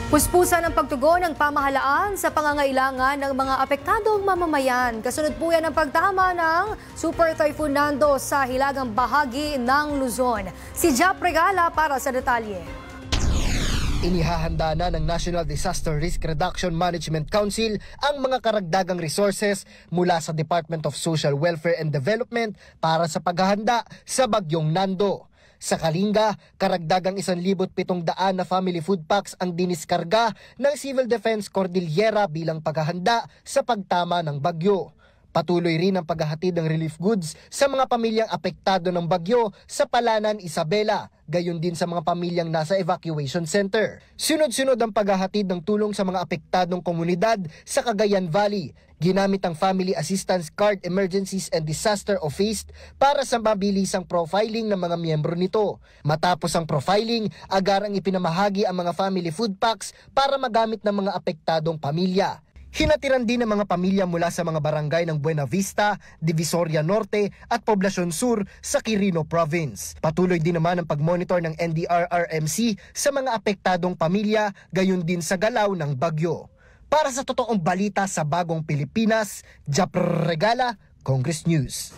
Puspusan ang pagtugon ng pamahalaan sa pangangailangan ng mga apektadong mamamayan. Kasunod po yan ang pagtama ng Super Typhoon Nando sa hilagang bahagi ng Luzon. Si Jap Regala para sa detalye. Inihahanda na ng National Disaster Risk Reduction Management Council ang mga karagdagang resources mula sa Department of Social Welfare and Development para sa paghahanda sa bagyong Nando. Sa Kalinga, karagdagang 1,700 na family food packs ang diniskarga ng Civil Defense Cordillera bilang paghahanda sa pagtama ng bagyo. Patuloy rin ang paghahatid ng relief goods sa mga pamilyang apektado ng bagyo sa Palanan, Isabela, gayon din sa mga pamilyang nasa evacuation center. Sunod-sunod ang paghahatid ng tulong sa mga apektadong komunidad sa Cagayan Valley. Ginamit ang Family Assistance Card Emergencies and Disaster Office para sa mabilisang profiling ng mga miyembro nito. Matapos ang profiling, agarang ipinamahagi ang mga family food packs para magamit ng mga apektadong pamilya. Hinatiran din ng mga pamilya mula sa mga barangay ng Buena Vista, Divisoria Norte at Poblacion Sur sa Quirino Province. Patuloy din naman ang pagmonitor ng NDRRMC sa mga apektadong pamilya, gayon din sa galaw ng bagyo. Para sa totoong balita sa Bagong Pilipinas, Jap Regala, Congress News.